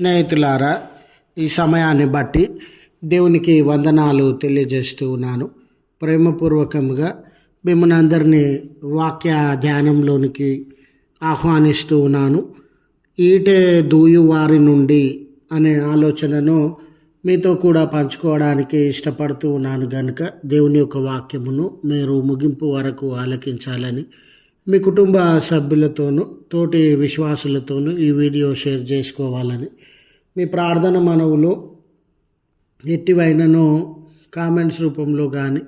స్నేహితులారా, ఈ సమయాన్ని బట్టి దేవునికి వందనాలు తెలియజేస్తూ ఉన్నాను. ప్రేమపూర్వకంగా మిమ్మల్ని అందరినీ వాక్య ధ్యానంలోనికి ఆహ్వానిస్తూ ఉన్నాను. ఈటే దూయు వారి నుండి అనే ఆలోచనను మీతో కూడా పంచుకోవడానికి ఇష్టపడుతూ ఉన్నాను. కనుక దేవుని యొక్క వాక్యమును మీరు ముగింపు వరకు ఆలకించాలని మీ కుటుంబ సభ్యులతోనూ తోటి విశ్వాసులతోనూ ఈ వీడియో షేర్ చేసుకోవాలని మీ ప్రార్థన మనవులు ఎట్టివైనను కామెంట్స్ రూపంలో కానీ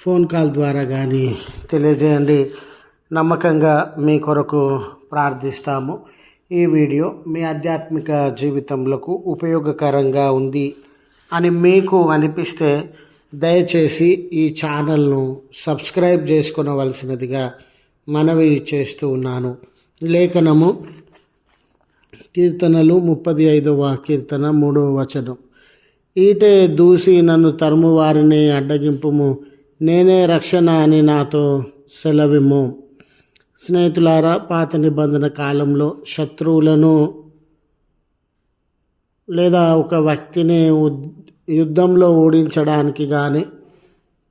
ఫోన్ కాల్ ద్వారా కానీ తెలియజేయండి. నమ్మకంగా మీ కొరకు ప్రార్థిస్తాము. ఈ వీడియో మీ ఆధ్యాత్మిక జీవితంలో ఉపయోగకరంగా ఉంది అని మీకు అనిపిస్తే దయచేసి ఈ ఛానల్ను సబ్స్క్రైబ్ చేసుకొనవలసినదిగా మనవి చేస్తూ ఉన్నాను. లేఖనము కీర్తనలు 35వ కీర్తన 3వ వచనం. ఈటే దూసి నన్ను తరుము వారిని అడ్డగింపుము, నేనే రక్షణ అని నాతో సెలవిమ్ము. స్నేహితులారా, పాత నిబంధన కాలంలో శత్రువులను లేదా ఒక వ్యక్తిని యుద్ధంలో ఓడించడానికి కానీ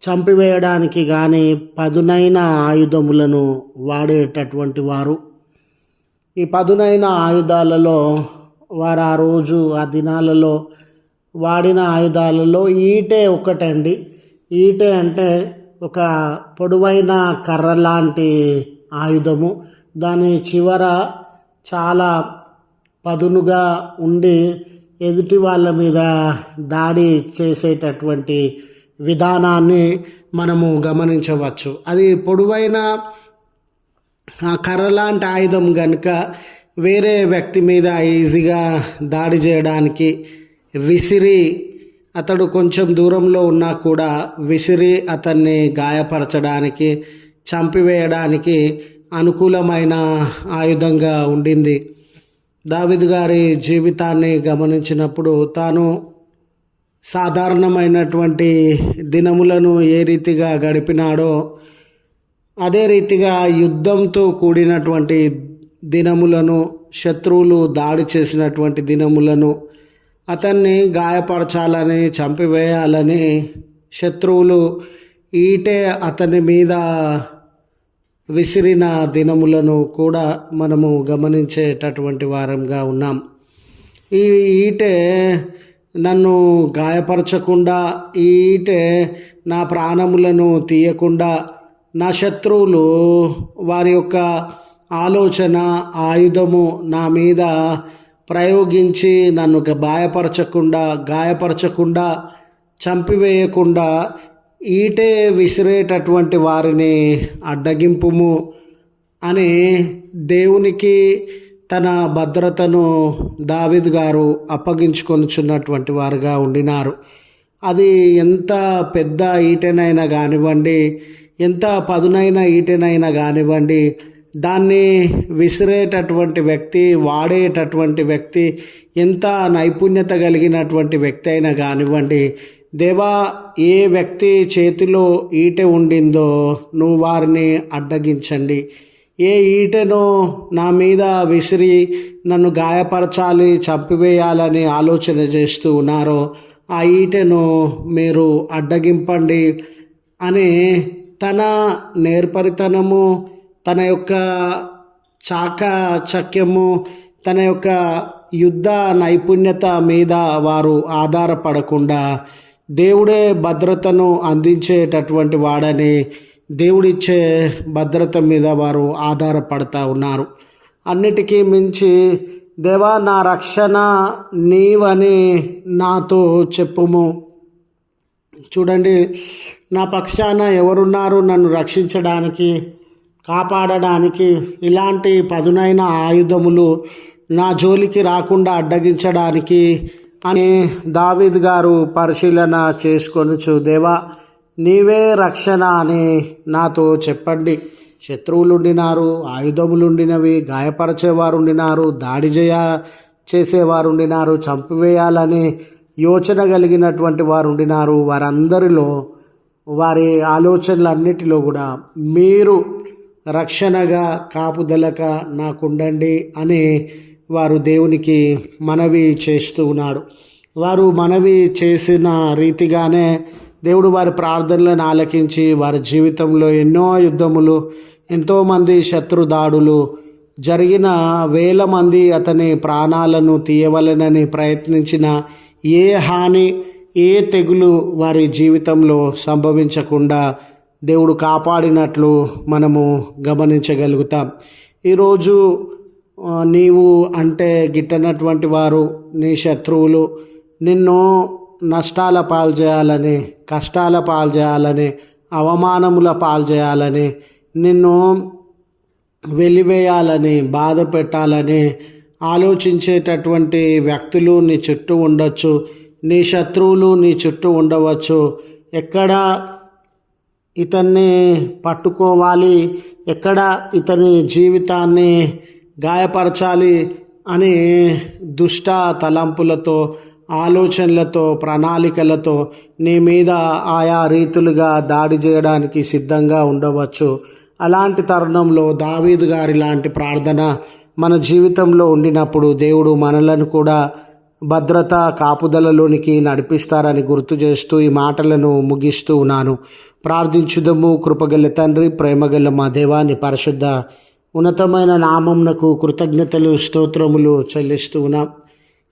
చంపివేయడానికి కానీ పదునైన ఆయుధములను వాడేటటువంటి వారు. ఈ పదునైన ఆయుధాలలో వారు ఆ రోజు ఆ దినాలలో వాడిన ఆయుధాలలో ఈటే ఒకటండి. ఈటే అంటే ఒక పొడవైన కర్ర లాంటి ఆయుధము. దాని చివర చాలా పదునుగా ఉండి ఎదుటి వాళ్ళ మీద దాడి చేసేటటువంటి విధానాన్ని మనము గమనించవచ్చు. అది పొడవైన కర్ర లాంటి ఆయుధం కనుక వేరే వ్యక్తి మీద ఈజీగా దాడి చేయడానికి విసిరి, అతడు కొంచెం దూరంలో ఉన్నా కూడా విసిరి అతన్ని గాయపరచడానికి చంపివేయడానికి అనుకూలమైన ఆయుధంగా ఉండింది. దావీదు గారి జీవితాన్ని గమనించినప్పుడు తాను సాధారణమైనటువంటి దినములను ఏ రీతిగా గడిపినాడో అదే రీతిగా యుద్ధంతో కూడినటువంటి దినములను, శత్రువులు దాడి చేసినటువంటి దినములను, అతన్ని గాయపరచాలని చంపివేయాలని శత్రువులు ఈటే అతని మీద విసిరిన దినములను కూడా మనము గమనించేటటువంటి వారంగా ఉన్నాం. ఈ ఈటే నన్ను గాయపరచకుండా, ఈ ఈటే నా ప్రాణములను తీయకుండా, నా శత్రువులు వారి యొక్క ఆలోచన ఆయుధము నా మీద ప్రయోగించి నన్ను గాయపరచకుండా చంపివేయకుండా ఈటే విసిరేటటువంటి వారిని అడ్డగింపుము అని దేవునికి తన భద్రతను దావీదు గారు అప్పగించుకొనుచున్నటువంటి వారుగా ఉండినారు. అది ఎంత పెద్ద ఈటెనైనా కానివ్వండి, ఎంత పదునైన ఈటెనైనా కానివ్వండి, దాన్ని విసిరేటటువంటి వ్యక్తి, వాడేటటువంటి వ్యక్తి ఎంత నైపుణ్యత కలిగినటువంటి వ్యక్తి అయినా కానివ్వండి, దేవా, ఏ వ్యక్తి చేతిలో ఈటె ఉండిందో నువ్వు వారిని అడ్డగించండి. ఏ ఈటెను నా మీద విసిరి నన్ను గాయపరచాలి, చంపివేయాలని ఆలోచన చేస్తూ ఉన్నారో ఆ ఈటెను మీరు అడ్డగింపండి అని తన నేర్పరితనము, తన యొక్క చాకచక్యము, తన యొక్క యుద్ధ నైపుణ్యత మీద వారు ఆధారపడకుండా దేవుడే భద్రతను అందించేటటువంటి వాడని దేవుడిచ్చే భద్రత మీద వారు ఆధారపడతా ఉన్నారు. అన్నిటికీ మించి, దేవా, నా రక్షణ నీవని నాతో చెప్పుము. చూడండి, నా పక్షాన ఎవరున్నారు నన్ను రక్షించడానికి, కాపాడడానికి? ఇలాంటి పదునైన ఆయుధములు నా జోలికి రాకుండా అడ్డగించడానికి అని దావీదు గారు పరిశీలన చేసుకొనుచు, దేవా, నీవే రక్షణ అని నాతో చెప్పండి. శత్రువులుండినారు, ఆయుధములుండినవి, గాయపరిచేవారు ఉండినారు, దాడి చేసేవారు ఉండినారు, చంపివేయాలని యోచన కలిగినటువంటి వారు ఉండినారు. వారందరిలో, వారి ఆలోచనలన్నిటిలో కూడా మీరు రక్షణగా, కాపుదలగా నాకుండండి అని వారు దేవునికి మనవి చేస్తూ ఉన్నాడు. వారు మనవి చేసిన రీతిగానే దేవుడు వారి ప్రార్థనలను ఆలకించి వారి జీవితంలో ఎన్నో యుద్ధములు, ఎంతోమంది శత్రుదాడులు జరిగిన, వేల మంది అతని ప్రాణాలను తీయవలెనని ప్రయత్నించిన ఏ హాని, ఏ తెగులు వారి జీవితంలో సంభవించకుండా దేవుడు కాపాడినట్లు మనము గమనించగలుగుతాం. ఈరోజు నీవు అంటే గిట్టనటువంటి వారు, నీ శత్రువులు నిన్ను నష్టాల పాలు చేయాలని, కష్టాల పాలు చేయాలని, అవమానముల పాలు చేయాలని, నిన్ను వెలివేయాలని, బాధ పెట్టాలని ఆలోచించేటటువంటి వ్యక్తులు నీ చుట్టూ ఉండొచ్చు. నీ శత్రువులు నీ చుట్టూ ఉండవచ్చు. ఎక్కడ ఇతన్ని పట్టుకోవాలి, ఎక్కడ ఇతని జీవితాన్ని గాయపరచాలి అని దుష్ట తలంపులతో, ఆలోచనలతో, ప్రణాళికలతో నీ మీద ఆయా రీతులుగా దాడి చేయడానికి సిద్ధంగా ఉండవచ్చు. అలాంటి తరుణంలో దావీదు గారి లాంటి ప్రార్థన మన జీవితంలో ఉండినప్పుడు దేవుడు మనలను కూడా భద్రత కాపుదలలోనికి నడిపిస్తారని గుర్తు చేస్తూ ఈ మాటలను ముగిస్తూ ఉన్నాను. ప్రార్థించుదము. కృపగల తండ్రి, ప్రేమగల మా దేవా, నీ పరిశుద్ధ ఉన్నతమైన నామమునకు కృతజ్ఞతలు, స్తోత్రములు చెల్లిస్తూ ఉన్నాం.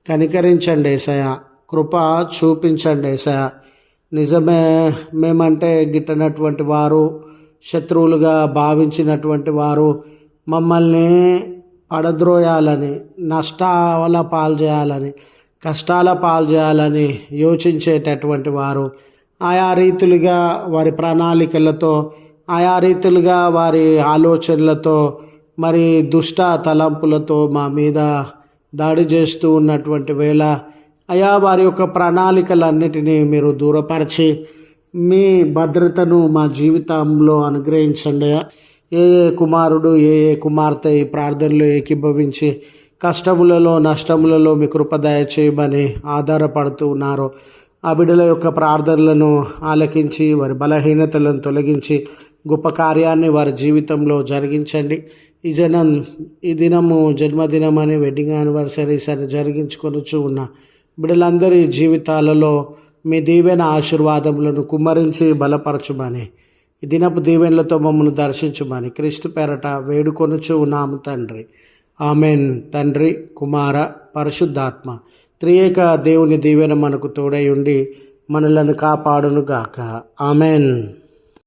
కనికరించండి యేసయ్య, కృప చూపించండి యేసయ్య. నిజమే, మేమంటే గిట్టనటువంటి వారు, శత్రువులుగా భావించినటువంటి వారు మమ్మల్ని పడద్రోయాలని, నష్టాల పాలు చేయాలని, కష్టాల పాలు చేయాలని యోచించేటటువంటి వారు ఆయా రీతులుగా వారి ప్రణాళికలతో, ఆయా రీతులుగా వారి ఆలోచనలతో, మరి దుష్ట తలంపులతో మా మీద దాడి చేస్తూ ఉన్నటువంటి వేళ అయా వారి యొక్క ప్రణాళికలన్నిటినీ మీరు దూరపరిచి మీ భద్రతను మా జీవితంలో అనుగ్రహించండి. ఏ కుమారుడు, ఏ కుమార్తె ఈ ప్రార్థనలో ఏకీభవించి కష్టములలో, నష్టములలో మీ కృప దయచేయమని ఆధారపడుతూ ఉన్నారో ఆ బిడ్డల యొక్క ప్రార్థనలను ఆలకించి వారి బలహీనతలను తొలగించి గొప్ప కార్యాన్ని వారి జీవితంలో జరిగించండి. ఈ దినము జన్మదినం అని, వెడ్డింగ్ యానివర్సరీస్ అని జరిగించుకొనుచు ఉన్న బిడ్డలందరి జీవితాలలో మీ దీవెన ఆశీర్వాదములను కుమ్మరించి బలపరచుమని, ఈ దినపు దీవెనలతో మమ్మల్ని దర్శించుమని క్రీస్తు పేరట వేడుకొనుచు ఉన్నాము తండ్రి. ఆమెన్. తండ్రి, కుమార, పరిశుద్ధాత్మ త్రియేక దేవుని దీవెన మనకు తోడై ఉండి మనలను కాపాడును గాక. ఆమెన్.